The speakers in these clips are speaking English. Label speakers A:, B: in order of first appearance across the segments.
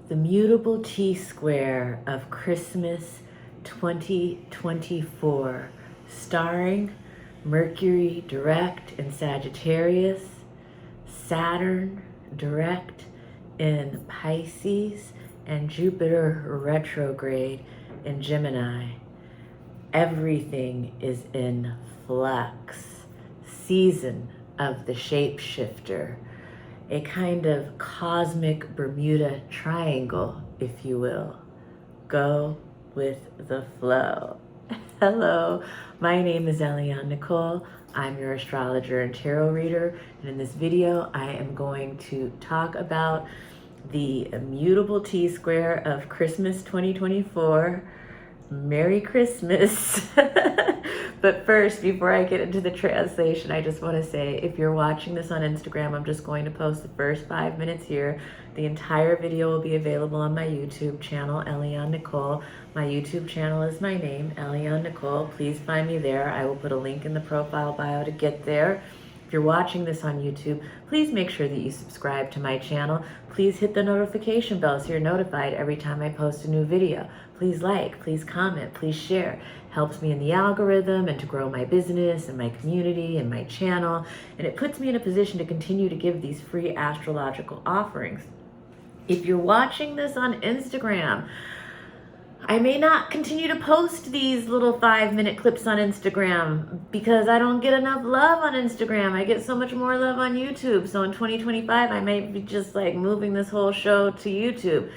A: the mutable T-square of Christmas 2024, starring Mercury direct in Sagittarius, Saturn direct in Pisces, and Jupiter retrograde in Gemini. Everything is in flux, season of the shapeshifter, a kind of cosmic Bermuda Triangle, if you will. Go with the flow. Hello, my name is Eliane Nicole. I'm your astrologer and tarot reader, and in this video I am going to talk about the immutable T-square of Christmas 2024. Merry Christmas. But first, before I get into the translation, I just want to say, if you're watching this on Instagram, I'm just going to post the first 5 minutes here. The entire video will be available on my YouTube channel, Eliane Nicole. My YouTube channel is my name, Eliane Nicole. Please find me there. I will put a link in the profile bio to get there. If you're watching this on YouTube, please make sure that you subscribe to my channel. Please hit the notification bell so you're notified every time I post a new video. Please like, please comment, please share. Helps me in the algorithm and to grow my business and my community and my channel. And it puts me in a position to continue to give these free astrological offerings. If you're watching this on Instagram, I may not continue to post these little 5-minute clips on Instagram because I don't get enough love on Instagram. I get so much more love on YouTube. So in 2025, I may be just like moving this whole show to YouTube.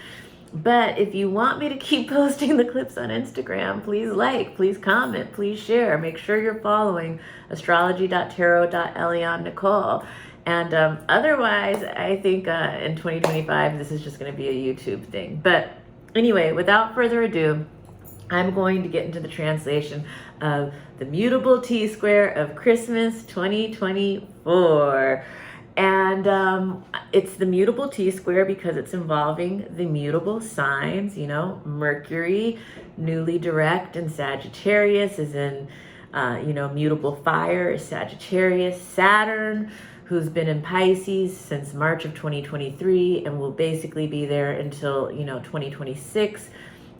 A: But if you want me to keep posting the clips on Instagram, please like, please comment, please share. Make sure you're following astrology.tarot.Eliane Nicole. And otherwise, I think in 2025, this is just going to be a YouTube thing. But anyway, without further ado, I'm going to get into the translation of the mutable T-square of Christmas 2024. And it's the mutable T-square because it's involving the mutable signs. You know, Mercury, newly direct in Sagittarius, is in, mutable fire is Sagittarius. Saturn, who's been in Pisces since March of 2023 and will basically be there until, 2026,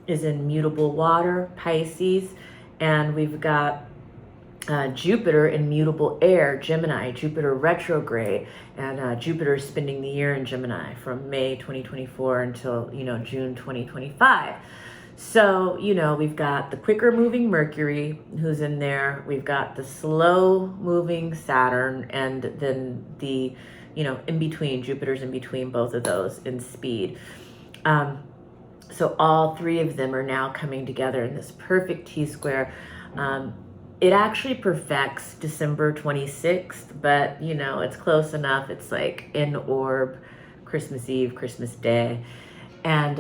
A: is in mutable water, Pisces. And we've got Jupiter in mutable air, Gemini, Jupiter retrograde, and Jupiter is spending the year in Gemini from May 2024 until, June 2025. So, we've got the quicker moving Mercury who's in there. We've got the slow moving Saturn, and then the, in between, Jupiter's in between both of those in speed. So all three of them are now coming together in this perfect T-square. It actually perfects December 26th, but it's close enough. It's like in orb, Christmas Eve, Christmas Day. And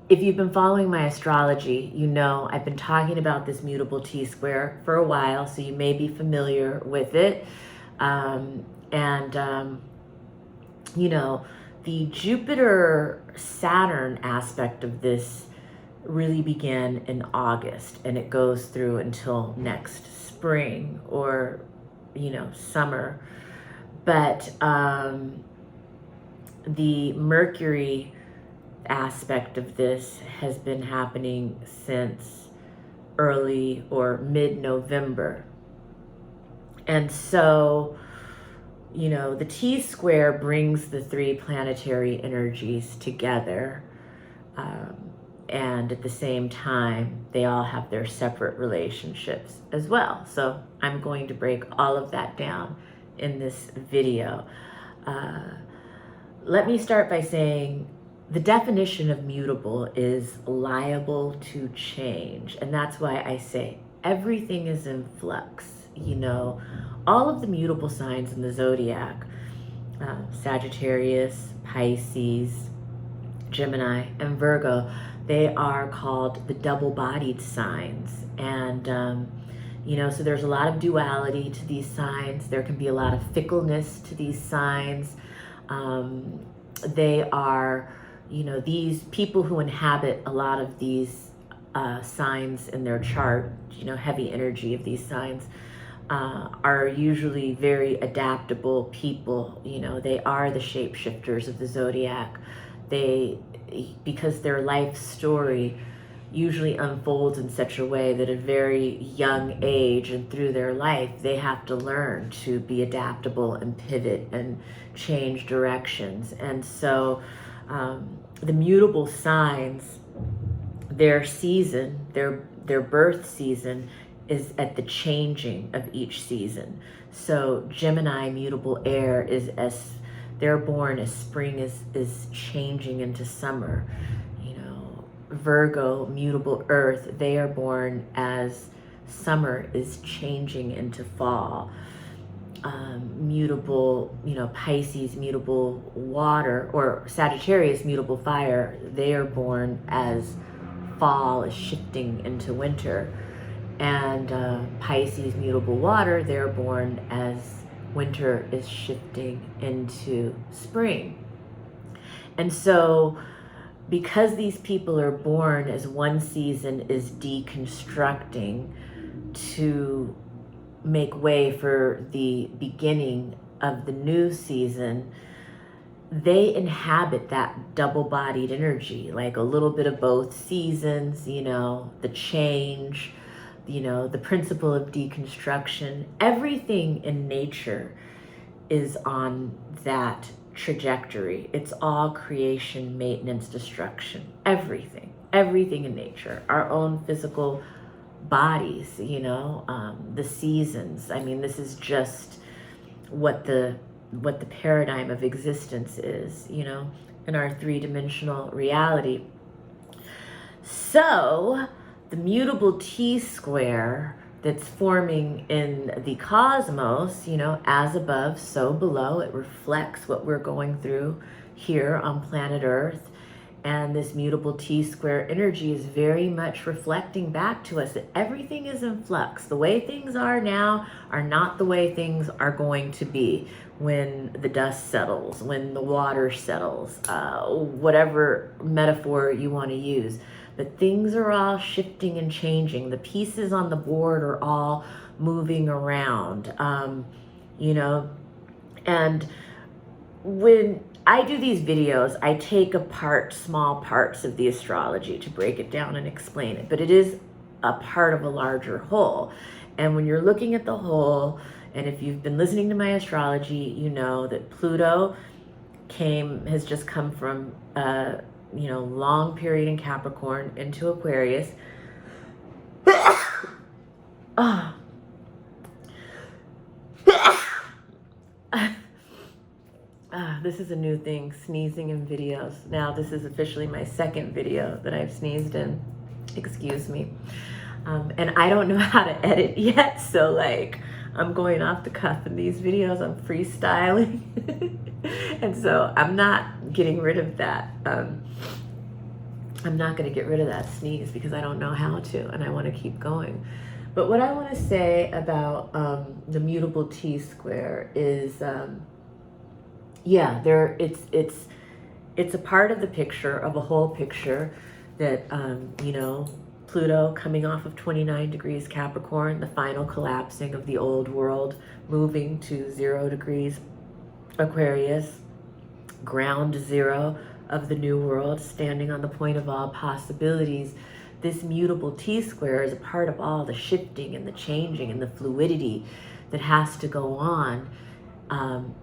A: if you've been following my astrology, I've been talking about this mutable T-square for a while, so you may be familiar with it. The Jupiter-Saturn aspect of this really began in August, and it goes through until next spring or, summer. But the Mercury aspect of this has been happening since early or mid-November. And so, the T-square brings the three planetary energies together. And at the same time, they all have their separate relationships as well. So I'm going to break all of that down in this video. Let me start by saying the definition of mutable is liable to change. And that's why I say everything is in flux. All of the mutable signs in the zodiac, Sagittarius, Pisces, Gemini, and Virgo, they are called the double-bodied signs. And, so there's a lot of duality to these signs. There can be a lot of fickleness to these signs. They are, these people who inhabit a lot of these signs in their chart, heavy energy of these signs, are usually very adaptable people. They are the shapeshifters of the zodiac. They because their life story usually unfolds in such a way that at a very young age and through their life, they have to learn to be adaptable and pivot and change directions. And so the mutable signs, their season, their birth season is at the changing of each season. So Gemini, mutable air, is as they're born as spring is changing into summer. Virgo, mutable earth, they are born as summer is changing into fall. Mutable, Pisces, mutable water, or Sagittarius, mutable fire, they are born as fall is shifting into winter. And Pisces, mutable water, they're born as winter is shifting into spring. And so because these people are born as one season is deconstructing to make way for the beginning of the new season, they inhabit that double-bodied energy, like a little bit of both seasons, the change, the principle of deconstruction. Everything in nature is on that trajectory. It's all creation, maintenance, destruction. Everything in nature, our own physical bodies, the seasons. I mean, this is just what the paradigm of existence is, in our three-dimensional reality. So the mutable T-square that's forming in the cosmos, as above, so below. It reflects what we're going through here on planet Earth. And this mutable T-square energy is very much reflecting back to us that everything is in flux. The way things are now are not the way things are going to be when the dust settles, when the water settles, whatever metaphor you want to use. But things are all shifting and changing. The pieces on the board are all moving around, and when I do these videos, I take apart small parts of the astrology to break it down and explain it, but it is a part of a larger whole. And when you're looking at the whole, and if you've been listening to my astrology, you know that Pluto has just come from long period in Capricorn into Aquarius. This is a new thing, sneezing in videos. Now this is officially my second video that I've sneezed in. Excuse me. And I don't know how to edit yet, so I'm going off the cuff in these videos. I'm freestyling. And so I'm not getting rid of that. I'm not going to get rid of that sneeze because I don't know how to, and I want to keep going. But what I want to say about the mutable T-square is, it's a part of the picture, of a whole picture that, Pluto coming off of 29 degrees Capricorn, the final collapsing of the old world, moving to 0 degrees Aquarius, ground zero of the new world, standing on the point of all possibilities. This mutable T-square is a part of all the shifting and the changing and the fluidity that has to go on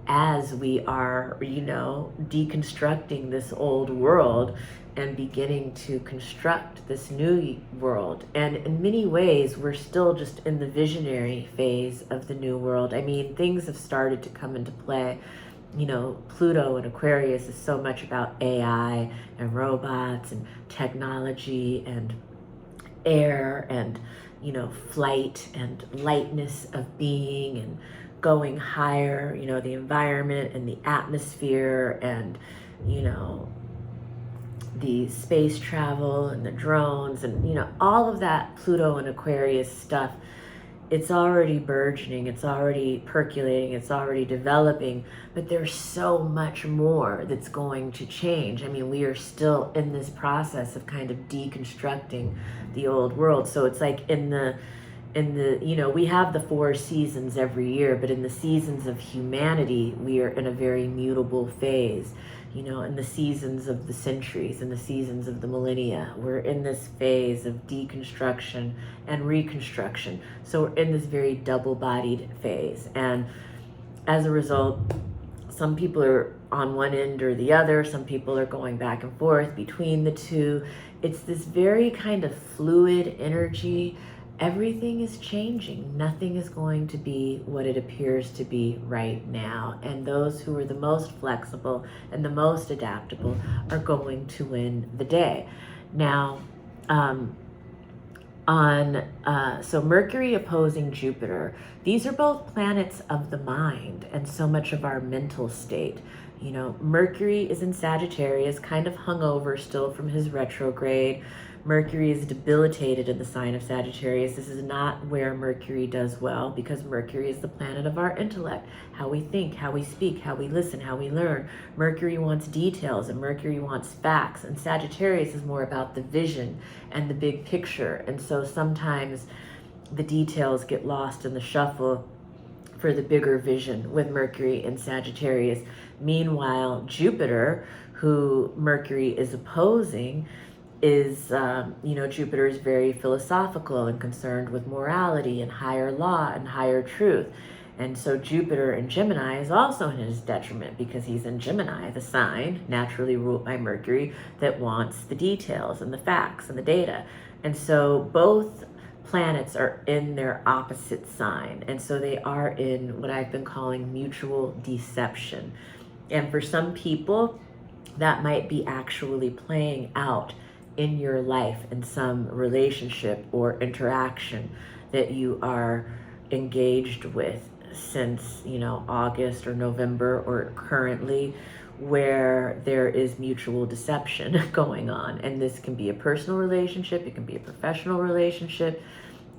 A: as we are, deconstructing this old world and beginning to construct this new world. And in many ways, we're still just in the visionary phase of the new world. I mean, things have started to come into play. Pluto and Aquarius is so much about AI and robots and technology and air and, flight and lightness of being and going higher, the environment and the atmosphere and, the space travel and the drones and, all of that Pluto and Aquarius stuff. It's already burgeoning, it's already percolating, it's already developing, but there's so much more that's going to change. I mean, we are still in this process of kind of deconstructing the old world. So it's like in the we have the 4 seasons every year, but in the seasons of humanity, we are in a very mutable phase. you know, in the seasons of the centuries and the seasons of the millennia. We're in this phase of deconstruction and reconstruction. So we're in this very double-bodied phase. And as a result, some people are on one end or the other. Some people are going back and forth between the two. It's this very kind of fluid energy. Everything is changing. Nothing is going to be what it appears to be right now. And those who are the most flexible and the most adaptable are going to win the day. Now, so Mercury opposing Jupiter, these are both planets of the mind and so much of our mental state. You know, Mercury is in Sagittarius, kind of hungover still from his retrograde. Mercury is debilitated in the sign of Sagittarius. This is not where Mercury does well, because Mercury is the planet of our intellect, how we think, how we speak, how we listen, how we learn. Mercury wants details and Mercury wants facts, and Sagittarius is more about the vision and the big picture. And so sometimes the details get lost in the shuffle for the bigger vision with Mercury and Sagittarius. Meanwhile, Jupiter, who Mercury is opposing, is, you know, Jupiter is very philosophical and concerned with morality and higher law and higher truth. And so Jupiter in Gemini is also in his detriment, because he's in Gemini, the sign naturally ruled by Mercury that wants the details and the facts and the data. And so both planets are in their opposite sign. And so they are in what I've been calling mutual deception. And for some people, that might be actually playing out in your life in some relationship or interaction that you are engaged with since, you know, August or November or currently, where there is mutual deception going on. And this can be a personal relationship, it can be a professional relationship,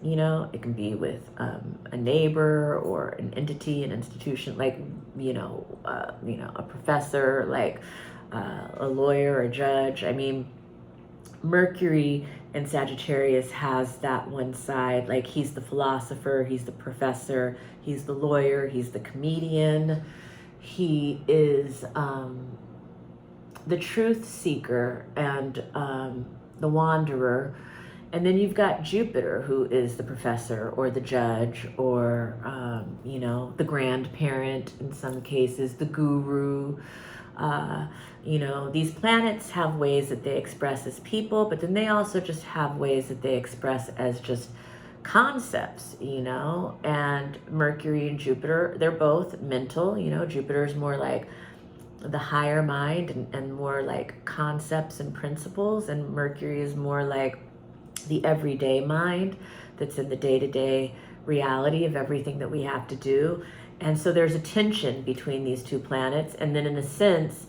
A: you know, it can be with a neighbor or an entity, an institution, like, you know, a professor, like a lawyer, a judge. I mean, Mercury in Sagittarius has that one side, like he's the philosopher, he's the professor, he's the lawyer, he's the comedian, he is the truth seeker and the wanderer. And then you've got Jupiter, who is the professor or the judge or, you know, the grandparent in some cases, the guru. You know, these planets have ways that they express as people, but then they also just have ways that they express as just concepts, you know. And Mercury and Jupiter, they're both mental, you know. Jupiter's more like the higher mind and more like concepts and principles, and Mercury is more like the everyday mind that's in the day-to-day reality of everything that we have to do. And so there's a tension between these two planets, and then in a sense,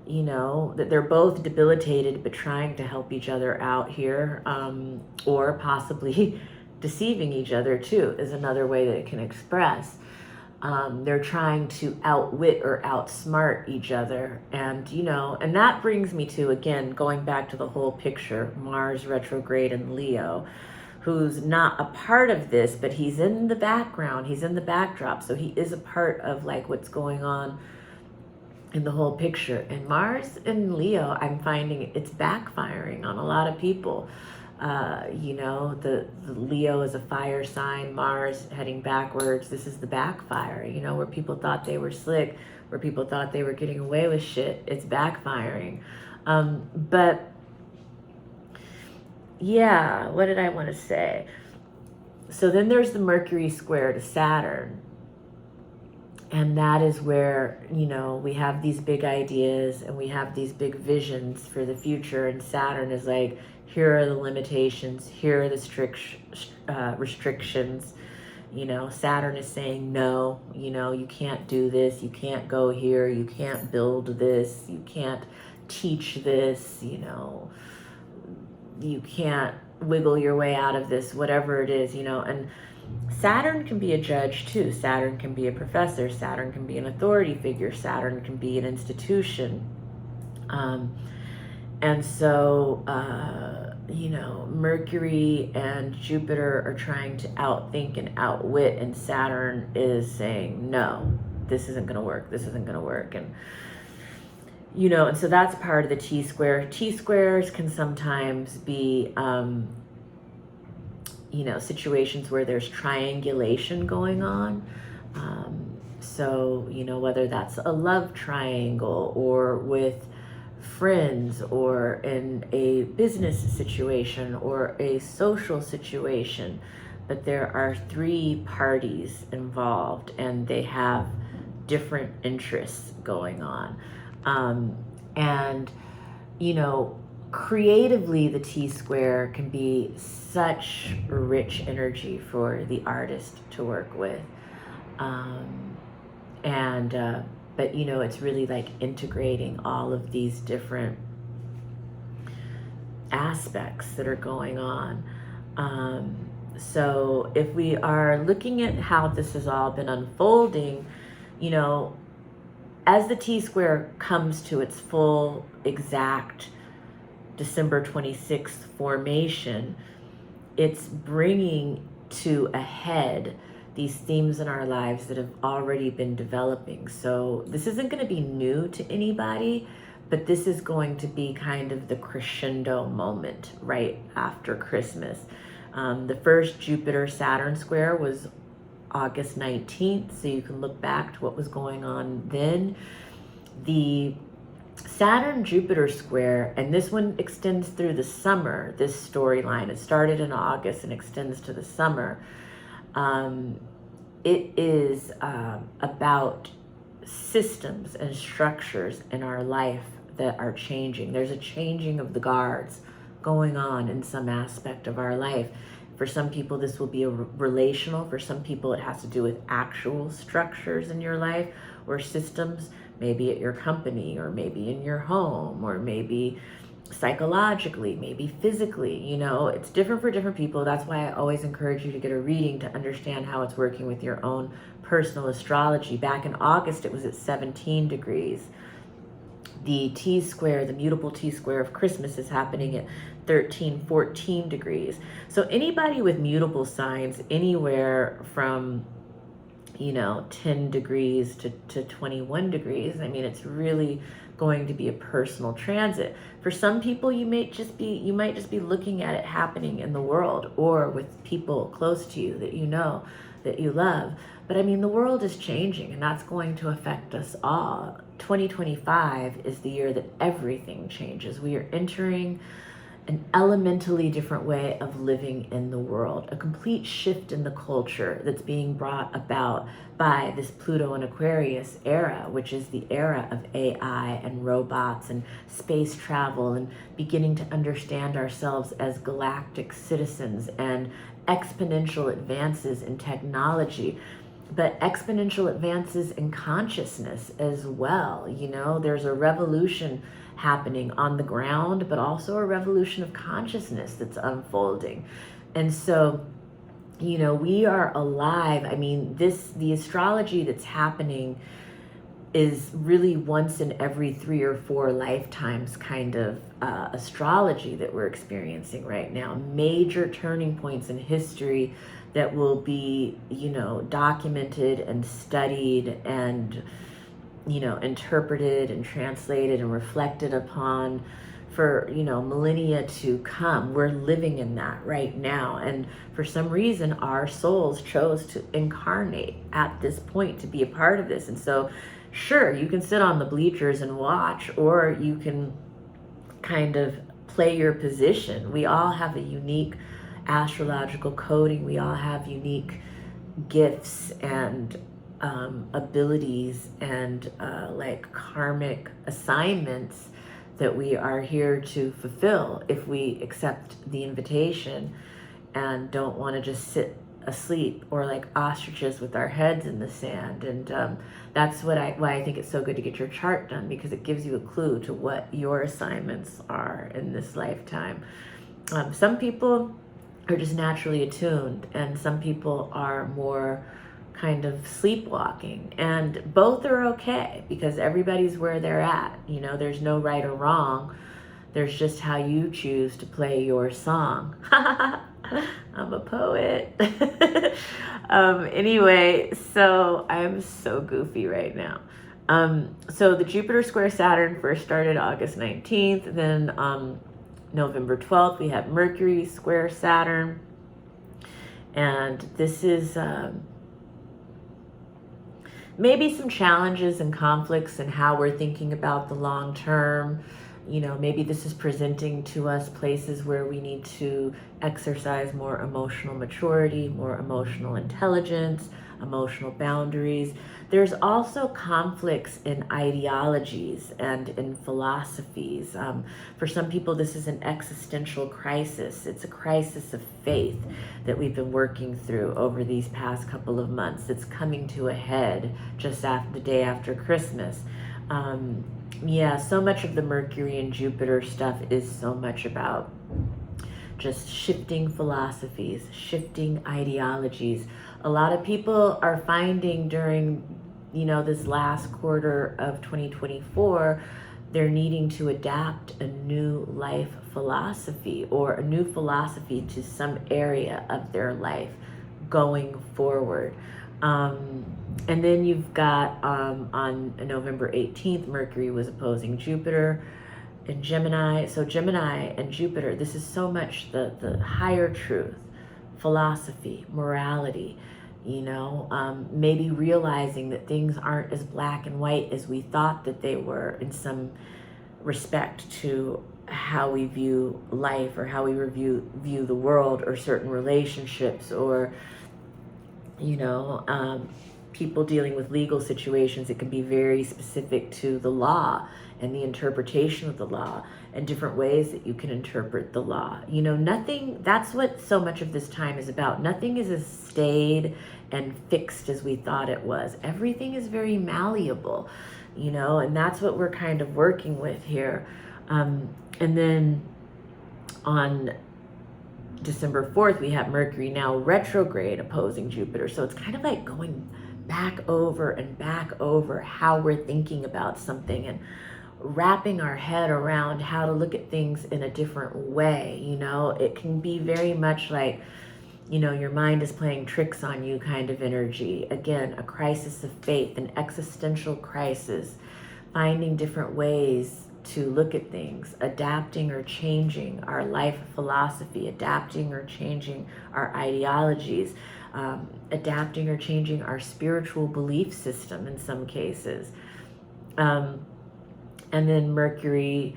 A: you know, that they're both debilitated but trying to help each other out here, or possibly deceiving each other too is another way that it can express. They're trying to outwit or outsmart each other. And, you know, and that brings me to, again, going back to the whole picture, Mars retrograde in Leo, who's not a part of this, but he's in the background, he's in the backdrop. So he is a part of like what's going on in the whole picture. And Mars in Leo, I'm finding it's backfiring on a lot of people. You know, the Leo is a fire sign, Mars heading backwards. This is the backfire, you know, where people thought they were slick, where people thought they were getting away with shit. It's backfiring. But yeah, what did I want to say? So then there's the Mercury square to Saturn. And that is where, you know, we have these big ideas and we have these big visions for the future. And Saturn is like, here are the limitations, here are the restrictions. You know, Saturn is saying, no, you know, you can't do this, you can't go here, you can't build this, you can't teach this, you know, you can't wiggle your way out of this, whatever it is, you know. And Saturn can be a judge too. Saturn can be a professor. Saturn can be an authority figure. Saturn can be an institution. And so, you know, Mercury and Jupiter are trying to outthink and outwit, and Saturn is saying, no, this isn't going to work. This isn't going to work. And, you know, and so that's part of the T-square. T-squares can sometimes be, you know, situations where there's triangulation going on. So, you know, whether that's a love triangle or with friends or in a business situation or a social situation, but there are three parties involved and they have different interests going on. And, you know, creatively, the T-square can be such rich energy for the artist to work with. But, you know, it's really like integrating all of these different aspects that are going on. So if we are looking at how this has all been unfolding, you know, as the T-square comes to its full exact December 26th formation, it's bringing to a head these themes in our lives that have already been developing. So this isn't going to be new to anybody, but this is going to be kind of the crescendo moment right after Christmas. The first Jupiter-Saturn square was August 19th, so you can look back to what was going on then. The Saturn-Jupiter square, and this one extends through the summer, this storyline. It started in August and extends to the summer. It is about systems and structures in our life that are changing. There's a changing of the guards going on in some aspect of our life. For some people, this will be a relational. For some people, it has to do with actual structures in your life or systems, maybe at your company or maybe in your home or maybe psychologically, maybe physically. You know, it's different for different people. That's why I always encourage you to get a reading to understand how it's working with your own personal astrology. Back in August, it was at 17 degrees. The T-square, the mutable T-square of Christmas is happening at 13, 14 degrees. So anybody with mutable signs anywhere from, you know, 10 degrees to 21 degrees, I mean, it's really going to be a personal transit. For some people, you might just be looking at it happening in the world or with people close to you that you know, that you love. But I mean, the world is changing and that's going to affect us all. 2025 is the year that everything changes. We are entering an elementally different way of living in the world, a complete shift in the culture that's being brought about by this Pluto and Aquarius era, which is the era of AI and robots and space travel and beginning to understand ourselves as galactic citizens and exponential advances in technology, but exponential advances in consciousness as well. You know, there's a revolution happening on the ground, but also a revolution of consciousness that's unfolding. And so, you know, we are alive. I mean, the astrology that's happening is really once in every 3 or 4 lifetimes kind of astrology that we're experiencing right now. Major turning points in history that will be, you know, documented and studied and, you know, interpreted and translated and reflected upon for, you know, millennia to come. We're living in that right now. And for some reason, our souls chose to incarnate at this point to be a part of this. And so, sure, you can sit on the bleachers and watch, or you can kind of play your position. We all have a unique astrological coding. We all have unique gifts and abilities and like karmic assignments that we are here to fulfill if we accept the invitation and don't want to just sit asleep or like ostriches with our heads in the sand. And that's why I think it's so good to get your chart done, because it gives you a clue to what your assignments are in this lifetime. Some people are just naturally attuned, and some people are more kind of sleepwalking, and both are okay because everybody's where they're at. You know, there's no right or wrong. There's just how you choose to play your song. I'm a poet. Anyway, so I'm so goofy right now. So the Jupiter square Saturn first started August 19th. Then November 12th, we have Mercury square Saturn. And this is maybe some challenges and conflicts in how we're thinking about the long term. You know, maybe this is presenting to us places where we need to exercise more emotional maturity, more emotional intelligence, emotional boundaries. There's also conflicts in ideologies and in philosophies. For some people, this is an existential crisis. It's a crisis of faith that we've been working through over these past couple of months. It's coming to a head just after the day after Christmas. Yeah, so much of the Mercury and Jupiter stuff is so much about just shifting philosophies, shifting ideologies. A lot of people are finding during, you know, this last quarter of 2024, they're needing to adapt a new life philosophy or a new philosophy to some area of their life going forward. And then you've got on November 18th, Mercury was opposing Jupiter in Gemini. So Gemini and Jupiter, this is so much the higher truth, philosophy, morality, you know, maybe realizing that things aren't as black and white as we thought that they were in some respect to how we view life or how we view the world or certain relationships or, you know, people dealing with legal situations. It can be very specific to the law and the interpretation of the law and different ways that you can interpret the law. You know, nothing, that's what so much of this time is about. Nothing is as staid and fixed as we thought it was. Everything is very malleable, you know, and that's what we're kind of working with here. And then on December 4th, we have Mercury now retrograde opposing Jupiter. So it's kind of like going back over how we're thinking about something and wrapping our head around how to look at things in a different way. You know, it can be very much like, you know, your mind is playing tricks on you kind of energy. Again, a crisis of faith, an existential crisis, finding different ways to look at things, adapting or changing our life philosophy, adapting or changing our ideologies, adapting or changing our spiritual belief system in some cases. And then Mercury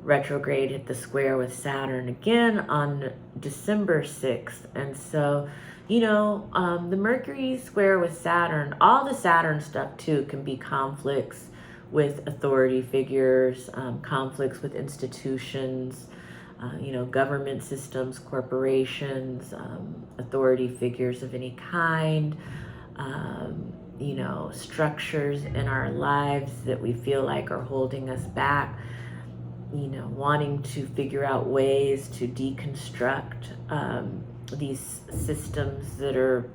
A: retrograde hit the square with Saturn again on December 6th. And so, you know, the Mercury square with Saturn, all the Saturn stuff too can be conflicts with authority figures, conflicts with institutions, you know, government systems, corporations, authority figures of any kind, you know, structures in our lives that we feel like are holding us back, you know, wanting to figure out ways to deconstruct these systems that are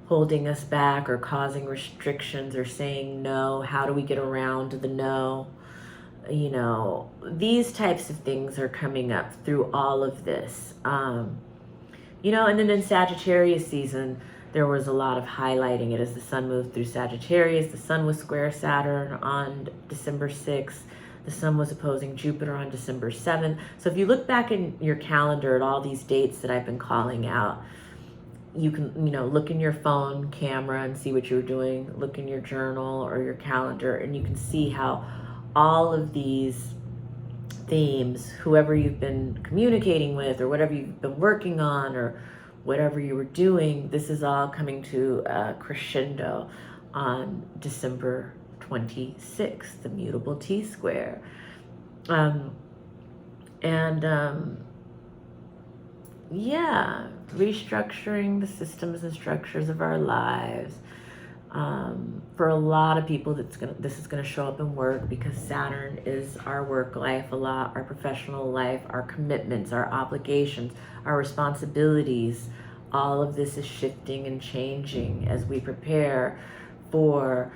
A: holding us back or causing restrictions or saying no. How do we get around the no? You know, these types of things are coming up through all of this. You know, and then in Sagittarius season, there was a lot of highlighting it as the sun moved through Sagittarius. The sun was square Saturn on December 6th. The sun was opposing Jupiter on December 7th. So if you look back in your calendar at all these dates that I've been calling out, you can, you know, look in your phone camera and see what you're doing, look in your journal or your calendar, and you can see how all of these themes, whoever you've been communicating with or whatever you've been working on or whatever you were doing, this is all coming to a crescendo on December 26th, the mutable T-square. Yeah, restructuring the systems and structures of our lives. For a lot of people, this is gonna show up in work because Saturn is our work life a lot, our professional life, our commitments, our obligations, our responsibilities. All of this is shifting and changing as we prepare for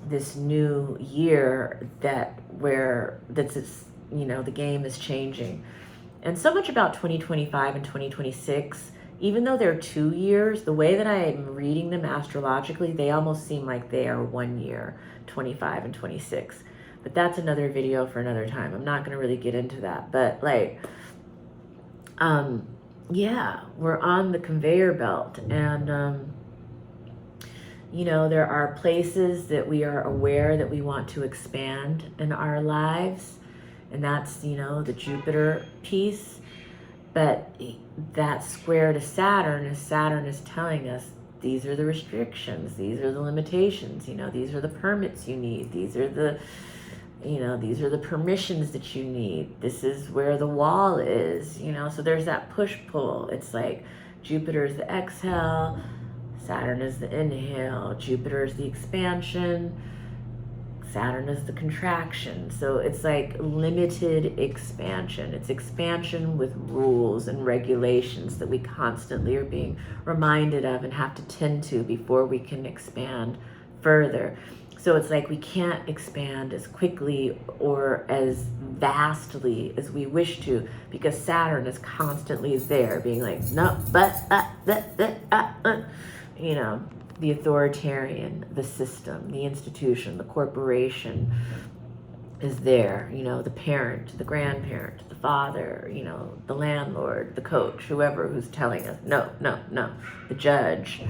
A: this new year you know, the game is changing. And so much about 2025 and 2026 even though they're 2 years, the way that I'm reading them astrologically, they almost seem like they are 1 year, 25 and 26. But that's another video for another time. I'm not going to really get into that. But like, yeah, we're on the conveyor belt. And, you know, there are places that we are aware that we want to expand in our lives. And that's, you know, the Jupiter piece. But that square to Saturn is telling us these are the restrictions, these are the limitations, you know, these are the permits you need, these are the, you know, these are the permissions that you need. This is where the wall is, you know. So there's that push-pull. It's like Jupiter is the exhale, Saturn is the inhale, Jupiter is the expansion, Saturn is the contraction. So it's like limited expansion. It's expansion with rules and regulations that we constantly are being reminded of and have to tend to before we can expand further. So it's like we can't expand as quickly or as vastly as we wish to, because Saturn is constantly there being like, no, but, you know, the authoritarian, the system, the institution, the corporation is there, you know, the parent, the grandparent, the father, you know, the landlord, the coach, whoever who's telling us, no, no, no, the judge.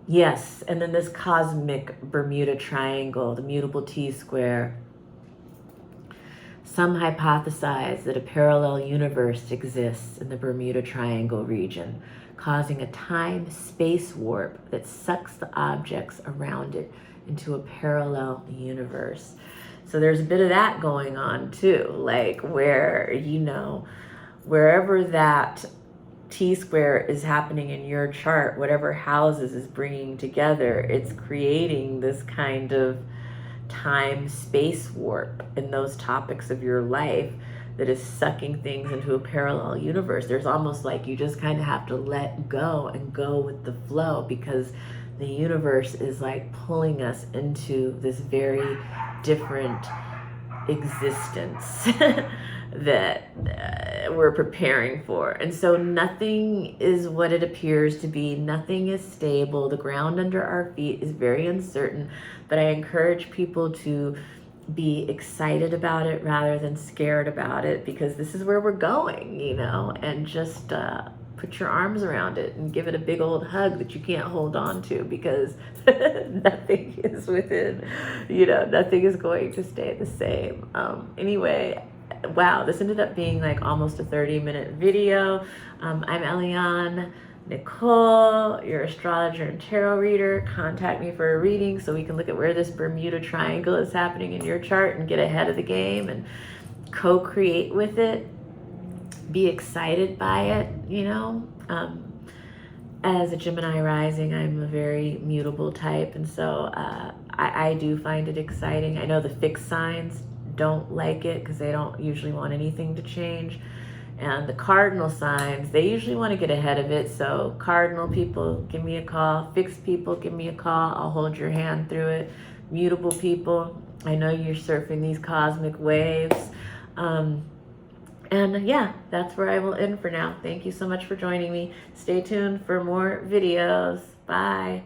A: Yes, and then this cosmic Bermuda Triangle, the mutable T-square. Some hypothesize that a parallel universe exists in the Bermuda Triangle region, causing a time-space warp that sucks the objects around it into a parallel universe. So there's a bit of that going on too, like where, you know, wherever that T-square is happening in your chart, whatever houses is bringing together, it's creating this kind of time-space warp in those topics of your life that is sucking things into a parallel universe. There's almost like you just kind of have to let go and go with the flow, because the universe is like pulling us into this very different existence that we're preparing for. And so nothing is what it appears to be. Nothing is stable. The ground under our feet is very uncertain, but I encourage people to be excited about it rather than scared about it, because this is where we're going, you know, and just put your arms around it and give it a big old hug that you can't hold on to, because nothing is within, you know, nothing is going to stay the same. Anyway, wow, this ended up being like almost a 30-minute video. I'm Eliane Nicole, your astrologer and tarot reader. Contact me for a reading so we can look at where this Bermuda Triangle is happening in your chart and get ahead of the game and co-create with it. Be excited by it, you know. As a Gemini rising, I'm a very mutable type, and so I do find it exciting. I know the fixed signs don't like it because they don't usually want anything to change. And the cardinal signs, they usually want to get ahead of it. So cardinal people, give me a call. Fixed people, give me a call. I'll hold your hand through it. Mutable people, I know you're surfing these cosmic waves. And yeah, that's where I will end for now. Thank you so much for joining me. Stay tuned for more videos. Bye.